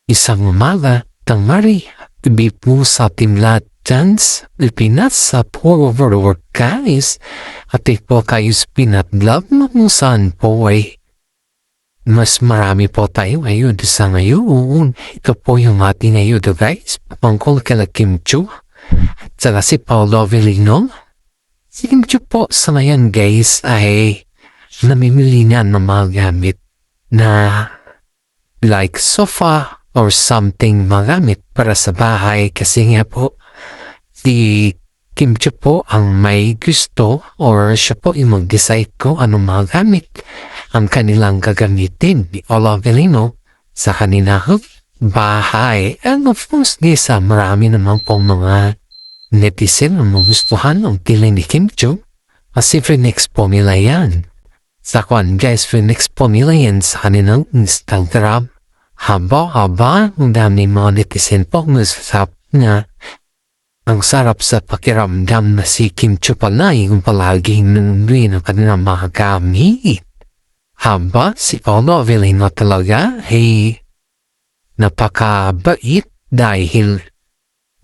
Isang umaga, tanghali, gabi po sa Timlat Dance, Pilipinas sa Overwork guys. At po kayo sa pinatlove na kung saan po ay mas marami po tayo ngayon sa ngayon. Ito po yung ating ngayon guys. Pangkol kala Kim Chu. At saka si Paolo Avellino. Si Kim Chu po sa ngayon guys ay namimili niya ng mga gamit na like sofa or something magamit para sa bahay kasi nga po si Kim Chu po ang may gusto or siya po yung mag-decide ko anong mga gamit ang kanilang gagamitin ni Paolo Avellino sa kanilang bahay. And of course sa marami naman pong mga netizen ang magustuhan ng tila ni Kim Chu kasi next po nila yan. Sa kwan guys, next po nila yan sa kanilang Instagram. Haba, ang dami mga netizen po nasasap na ang sarap sa pakiramdam na si Kim Chu pala yung palaging nanunduin ang kanilang mga gamit. Haba, si Paolo Avellino talaga ay napakabait dahil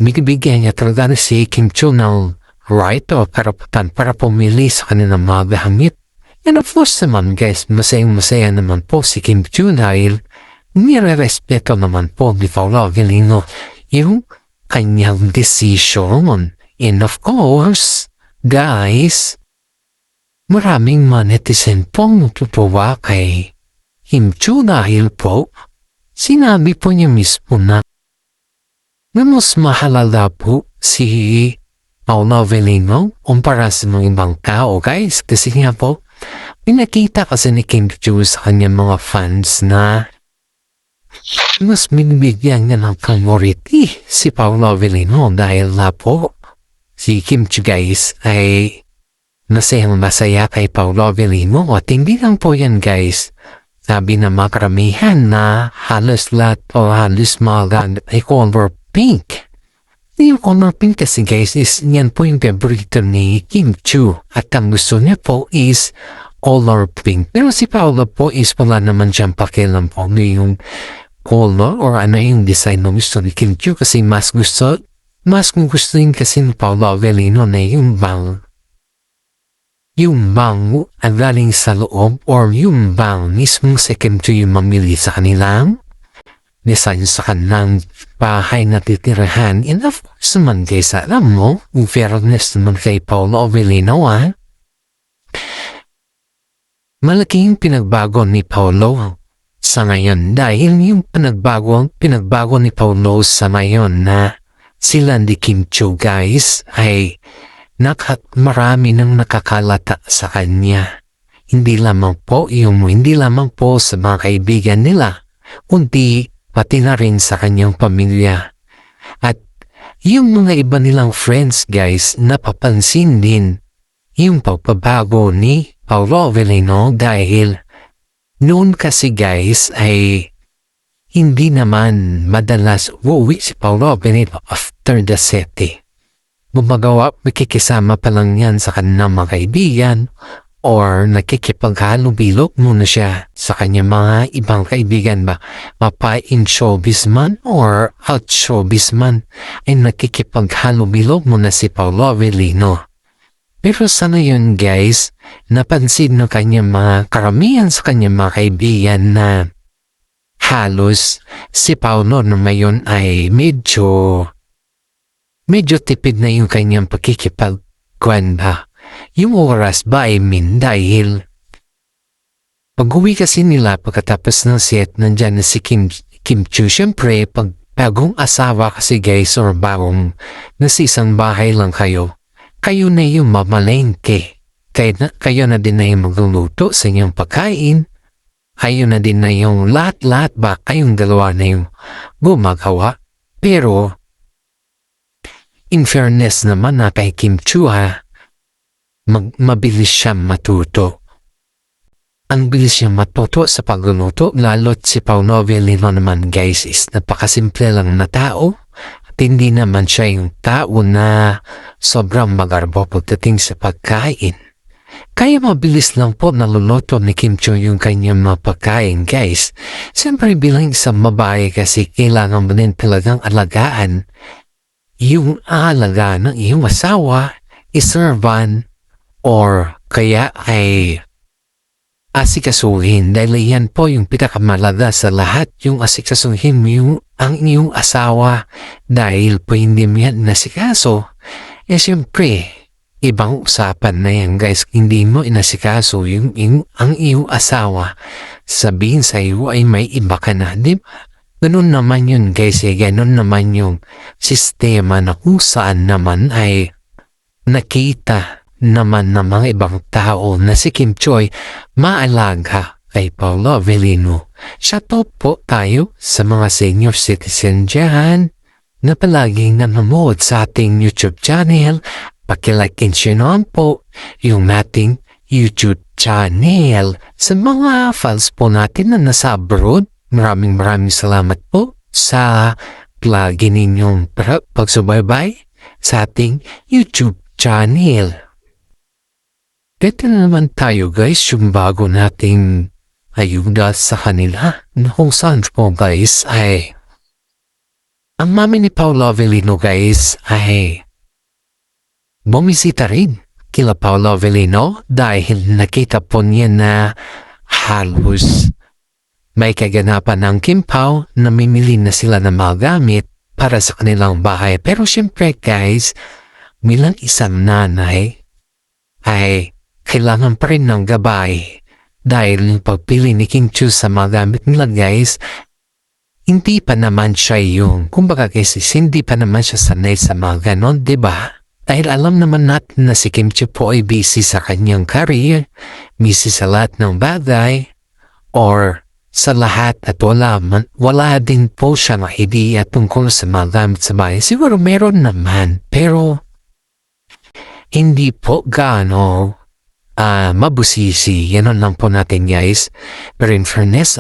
bigyan niya talaga na si Kim Chu ng right o karapatan para pumili sa kanilang mga gamit. And of course naman guys, masayang-masaya naman po si Kim Chu dahil nire-respeto naman po ni Paolo Avellino yung kanyang decision. And of course, guys, maraming mga netizen pong natutuwa kay Kim Chu dahil po sinabi po niya mismo na mas mahalala po si Paolo Avellino kumpara sa mga ibang tao guys kasi nga po pinakita kasi ni Kim Chu sa kanyang mga fans na mas binibigyan niya ng priority si Paolo Avellino dahil na po si Kim Chu guys ay masaya kay Paolo Avellino at hindi lang po yan guys. Sabi na makaramihan na halos lahat o halos mga ay color pink. Yung color pink kasi guys is yan po yung favorito ni Kim Chu at ang gusto niya po is color pink. Pero si Paolo po is wala naman siyang pakialam po yung color or ano yung design na gusto ni Kim Chu kasi mas gusto rin kasi ni Paolo Avellino na yung bang ang galing sa loob or yung bang mismong si Kim Chu yung mamili sa kanilang design sa kanilang bahay na titirahan. And of course naman guys, alam mo, in fairness naman kay Paolo Avellino malaking pinagbago ni Paolo sa ngayon dahil yung pinagbago ni Paolo sa ngayon na sila ni Kim Chu guys ay marami nang nakakalata sa kanya. Hindi lamang po sa mga kaibigan nila kundi pati na rin sa kanyang pamilya. At yung mga iba nilang friends guys napapansin din yung pagbabago ni Paolo Avellino dahil noon kasi guys ay hindi naman madalas uuwi si Paolo Avellino after the city. Makikisama pa lang yan sa kanyang mga kaibigan or nakikipaghalubilo muna siya sa kanyang mga ibang kaibigan ba mapa-in showbiz man or out showbiz man ay nakikipaghalubilo muna si Paolo Avellino. Pero sa ngayon guys, napansin ng kanyang mga karamihan sa kanyang mga kaibigan na halos si Paolo na ngayon ay medyo tipid na yung kanyang pakikipagkuhan ba. Yung oras ba ay dahil pag-uwi kasi nila pagkatapos ng set nandyan na si Kim Chu. Siyempre pag bagong asawa kasi guys or bagong nasa isang bahay lang kayo na yung mamalengke. Kayo na din na yung magluluto sa inyong pagkain. Kayo na din na yung lahat ba kayong dalawa na yung gumagawa. Pero in fairness naman na kay Kim Chu mabilis siya matuto. Ang bilis niya matuto sa pagluluto lalo't si Paolo Avellino naman guys is napakasimple lang na tao. At hindi naman siya yung tao na sobrang magarbo pagdating sa pagkain. Kaya mabilis lang po naluluto ni Kim Chiu yung kanyang mga pagkain, guys. Siyempre bilang isang babae kasi kailangan mo din talagang alagaan yung aalagaan ng iyong asawa, iservan, or kaya ay asikasuhin dahil yan po yung pinakamalaga sa lahat, yung asikasuhin mo ang iyong asawa dahil po hindi mo yan nasikaso. Siyempre, ibang usapan na yan, guys. Hindi mo inasikaso ang iyong asawa. Sabihin sa iyo ay may iba ka na, di ba? Ganun naman yun, guys. Ganun naman yung sistema na kung saan naman ay nakita naman ng mga ibang tao na si Kim Chiu maalaga kay Paolo Avellino. Shoutout po tayo sa mga senior citizen dyan na palaging nanonood sa ating YouTube channel. Pakilike and share naman po yung ating YouTube channel. Sa mga fans po natin na nasa abroad, maraming salamat po sa lagi ninyong pagsubaybay sa ating YouTube channel. Dito na naman tayo, guys, yung bago nating ayuda sa kanila na kung saan po, guys, ay ang mami ni Paolo Avellino, guys, ay bumisita rin kila Paolo Avellino dahil nakita po niya na halos may kaganapan ng Kim Pao na mimili na sila ng mga gamit para sa kanilang bahay. Pero syempre, guys, bilang isang nanay ay kailangan pa rin ng gabay dahil yung pagpili ni Kim Chiu sa mga gamit nila, guys, hindi pa naman siya yung, kumbaga guys, hindi pa naman siya sanay sa mga ganon, diba? Dahil alam naman natin na si Kim Chiu po ay busy sa kanyang career, busy sa lahat ng bagay, or sa lahat at wala din po siya na idea tungkol sa mga gamit sa bahay. Siguro meron naman, pero hindi po gaano mabusisi. Yan lang po natin, guys. Pero in fairness,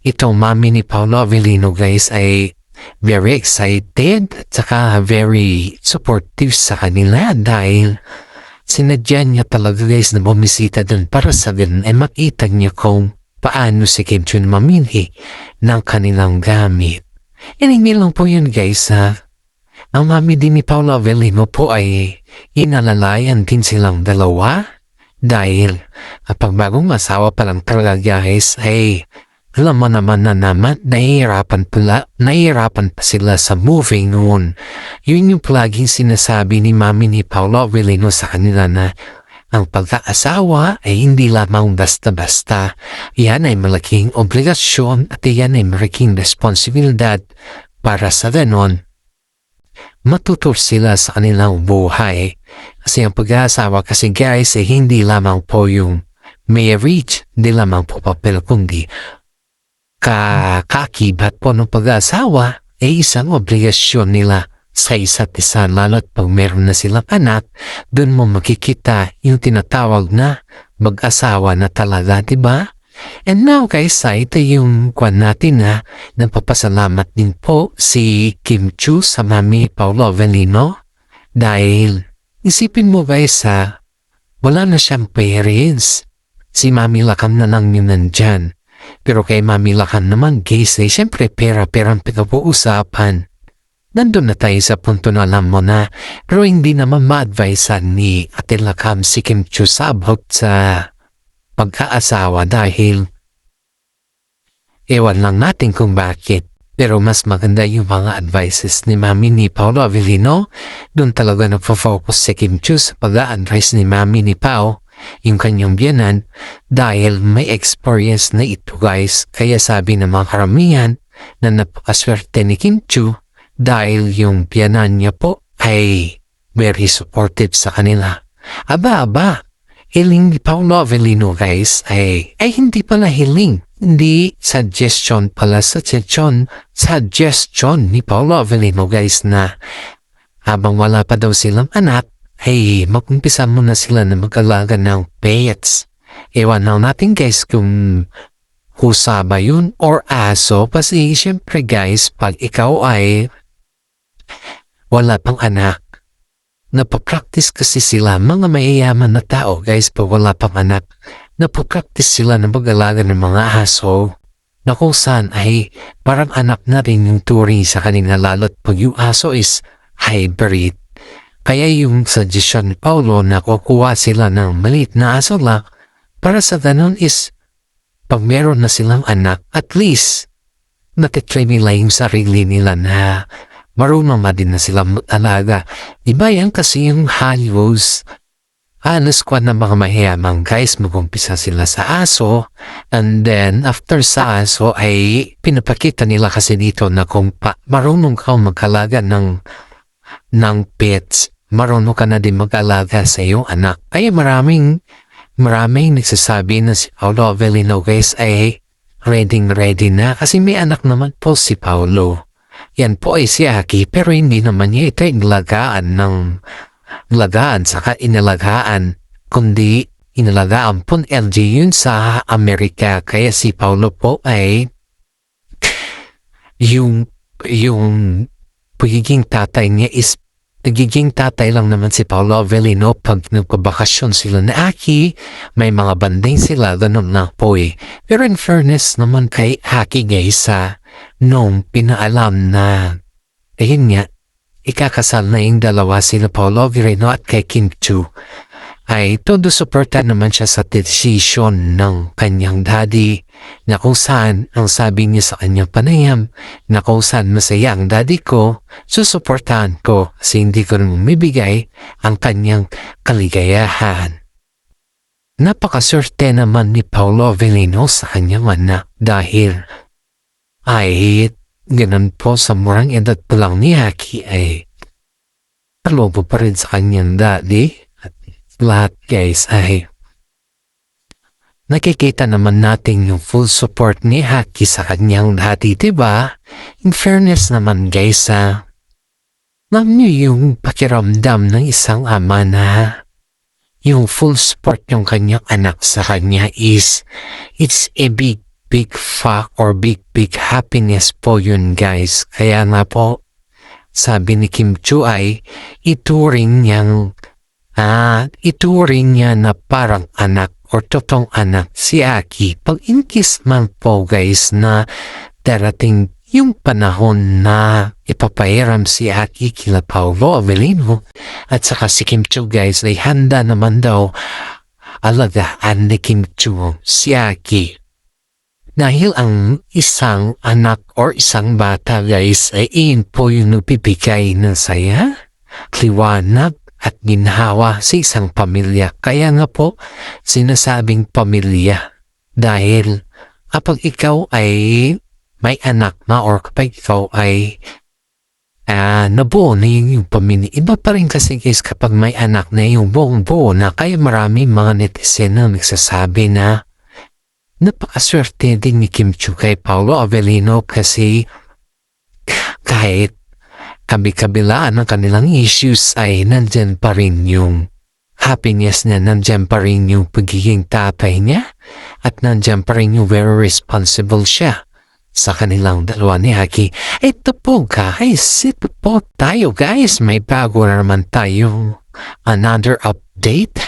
itong mami ni Paolo Avellino, guys, ay very excited at saka very supportive sa kanila dahil sinadya niya talaga, guys, na bumisita dun para sa ganun ay makita niya kung paano si Kim Chiu mamili ng kanilang gamit. And hindi lang po yun, guys, ang mami din ni Paolo Avellino po ay inalalayan din silang dalawa dahil kapag bagong asawa pa lang talaga, guys, ay alam mo naman na nahihirapan pa sila sa moving noon. Yun yung palaging sinasabi ni mami ni Paolo Avellino sa kanila na ang pagkaasawa ay hindi lamang basta-basta. Yan ay malaking obligasyon at yan ay malaking responsibilidad para sa ganon matuto sila sa kanilang buhay. Kasi ang pag-aasawa kasi, guys, ay hindi lamang po yung marriage, hindi lamang po papel, kundi kakakibat po ng pag-aasawa ay isang obligasyon nila sa isa't isa, lalo't pag meron na silang anak, doon mo makikita yung tinatawag na mag-asawa na talaga, diba? And now, guys, ito yung kwan natin na nagpapasalamat din po si Kim Chiu sa mami Paolo Avellino dahil isipin mo, guys, wala na siyang parents. Si mami Lakam na lang yun nandyan. Pero kay mami Lakam naman, guys, siyempre pera-perang pinag-uusapan. Nandun na tayo sa punto na alam mo na, pero hindi naman ma-advisean ni Ate Lakam si Kim Chiu about sa pagkaasawa dahil ewan lang natin kung bakit. Pero mas maganda yung mga advices ni mami ni Paolo Avellino. Doon talaga nagpo-focus si Kim Chiu sa pag-a-advise ni mami ni Pao, yung kanyang biyanan, dahil may experience na ito, guys. Kaya sabi ng mga karamihan na napakaswerte ni Kim Chiu dahil yung biyanan niya po ay very supportive sa kanila. Aba, hiling ni Paolo Avellino, guys, ay hindi pala hiling. Hindi suggestion pala, suggestion ni Paolo Avellino, guys, na habang wala pa daw silang anak, ay mag-umpisa muna sila na mag-alaga ng pets. Ewan lang natin, guys, kung husa ba yun or aso. Kasi syempre, guys, pag ikaw ay wala pang anak, napapractice kasi sila, mga mayayaman na tao guys, pa wala pang anak. Napapractice sila na mag-alaga ng mga aso na kung saan ay parang anak na rin yung turing sa kanila, lalo't pag yung aso is hybrid. Kaya yung suggestion ni Paulo na kukuha sila ng maliit na aso lang para sa ganun is pag meron na silang anak, at least natitry nila yung sarili nila na marunong na din na sila mag-alaga. Diba yan kasi yung halos squad ng mga mahiyamang guys, mag-umpisa sila sa aso, and then after sa aso ay pinapakita nila kasi dito na kung marunong ka mag-alaga ng pets, marunong ka na din mag-alaga sa iyong anak. Kaya maraming nagsasabi na si Paulo Avellino guys ay ready na kasi may anak naman po si Paulo. Yan po ay si Aki, pero hindi naman niya ito saka inalagaan, kundi inalagaan po LG yun sa Amerika. Kaya si Paulo po ay yung pagiging tatay niya is nagiging tatay lang naman si Paulo Avellino pag nagpabakasyon sila na Aki, may mga banding sila, ganun na po eh. Pero in fairness naman kay Aki guys, nung pinaalam na, ayun nga, ikakasal na yung dalawa sila Paulo Avellino at kay Kim Chiu, ay todo suporta naman siya sa decision ng kanyang daddy na kung saan ang sabi niya sa kanyang panayam na kung saan masaya ang daddy ko, susuportahan ko kasi hindi ko rin umibigay ang kanyang kaligayahan. Napakaswerte naman ni Paulo Avellino sa kanyang anak dahil ay ganun po sa murang edad pa lang ni Aki ay talobo pa rin sa kanyang daddy. Lahat guys ay nakikita naman natin yung full support ni Aki sa kanyang daddy, diba? In fairness naman guys, alam niyo yung pakiramdam ng isang ama na yung full support yung kanyang anak sa kanya is it's a big fact or big happiness po yun guys. Kaya nga po sabi ni Kim Chiu ay ituring niya na parang anak or totoong anak si Aki. Pag in case man po guys na darating yung panahon na ipapairam si Aki kila Paulo Avellino at saka si Kim Chiu guys ay handa naman daw alagaan ni Kim Chiu si Aki. Dahil ang isang anak or isang bata guys ay iyon po yung nagpipigay ng saya, liwanag, at ginhawa sa isang pamilya. Kaya nga po, sinasabing pamilya. Dahil kapag ikaw ay may anak na or kapag ikaw ay nabuo na yung pamilya. Iba pa rin kasi guys kapag may anak na yung buong-buo na. Kaya maraming mga netizen na nagsasabi na napakaswerte din ni Kim Chiu kay Paulo Avellino kasi kahit kabi-kabilaan ng kanilang issues ay nandyan pa rin yung happiness niya, nandyan pa rin yung pagiging tatay niya, at nandyan pa rin yung very responsible siya sa kanilang dalawa ni Aki. Ito po guys, may bago na naman tayong another update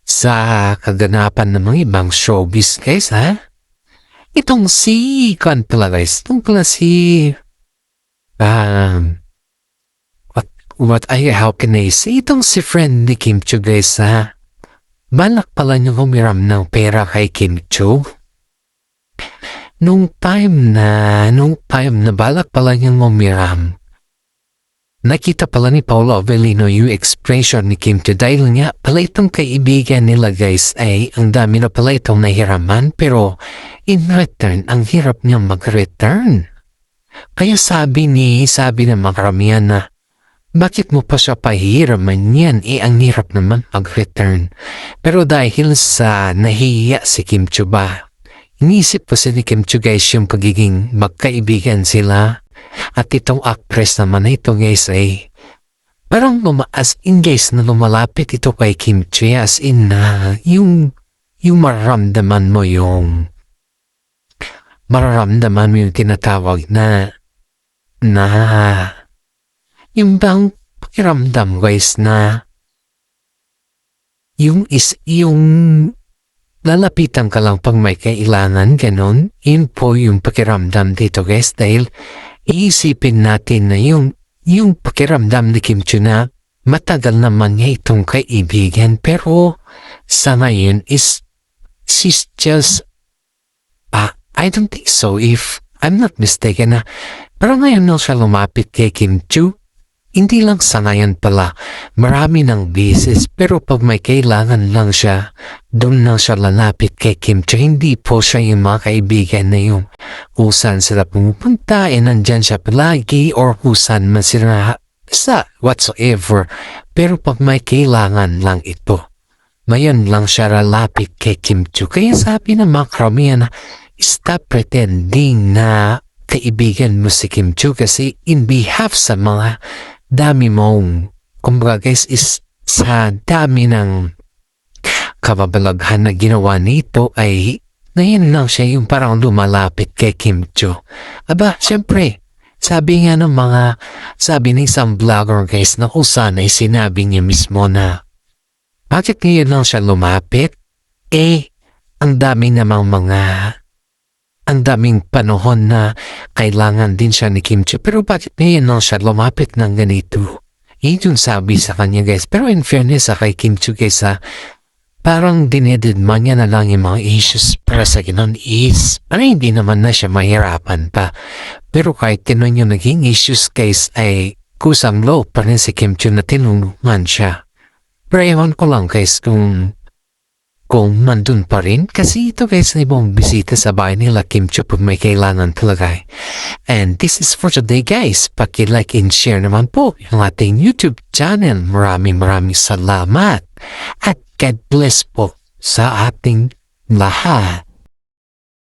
sa kaganapan ng mga ibang showbiz guys Itong si how can I say? Itong si friend ni Kim Chiu guys balak pala niyo humiram ng pera kay Kim Chiu. Nung time na balak pala niyang humiram, nakita pala ni Paulo Avellino yung expression ni Kim Chiu dahil nga pala itong kaibigan nila guys ay ang dami na pala itong nahiraman pero in return ang hirap niyang mag-return. Kaya sabi ng mga karamihan na bakit mo pa siya pahihiraman yan? Ang hirap naman mag-return. Pero dahil sa nahihiya si Kim Chiu ba, inisip po si Kim Chiu guys yung pagiging magkaibigan sila. At itong actress naman na ito guys ay parang as in guys na lumalapit ito kay Kim Chiu as in na yung mararamdaman mo yung tinatawag na yung bang pakiramdam guys na yung lalapitan ka lang pag may kailangan, ganon. Yun po yung pakiramdam dito guys, dahil iisipin natin na yung pakiramdam ni Kim Chiu na matagal naman niya itong kaibigan, pero sa ngayon is she's just I don't think so, if I'm not mistaken na pero ngayon nung siya lumapit kay Kim Chiu, hindi lang sa ngayon pala, marami ng beses, pero pag may kailangan lang siya, doon lang siya lalapit kay Kim Chiu. Hindi po siya yung mga kaibigan na yung kung saan sila pumupunta, nandyan siya palagi, or kung saan man sila sa whatsoever. Pero pag may kailangan lang ito, ngayon lang siya lalapit kay Kim Chiu. Kaya sabi ng mga karamihan na, stop pretending na kaibigan mo si Kim Chiu, kasi in behalf sa mga dami mong, kumbaga guys, is sa dami ng kababalaghan na ginawa nito ay ngayon lang siya yung parang lumalapit kay Kim Chiu. Aba, syempre, sabi ng isang vlogger guys na kung saan ay sinabi niya mismo na bakit ngayon lang siya lumapit? Ang daming panahon na kailangan din siya ni Kim Chiu, pero bakit ngayon lang siya lumapit ng ganito? Yun sabi sa kanya guys. Pero in fairness kay Kim Chiu guys, parang dinededma niya na lang yung mga issues para sa ganun is hindi naman na siya mahirapan pa. Pero kahit ganun yung naging issues guys ay kusang low pa rin si Kim Chiu na tinulungan siya. Pero ewan ko lang guys kung nandun pa rin, kasi ito guys na ibang bisita sa bahay nila Kim Chiu pag may kailangan talaga. And this is for today guys. Paki-like and share naman po yung ating YouTube channel. Maraming salamat at God bless po sa ating lahat.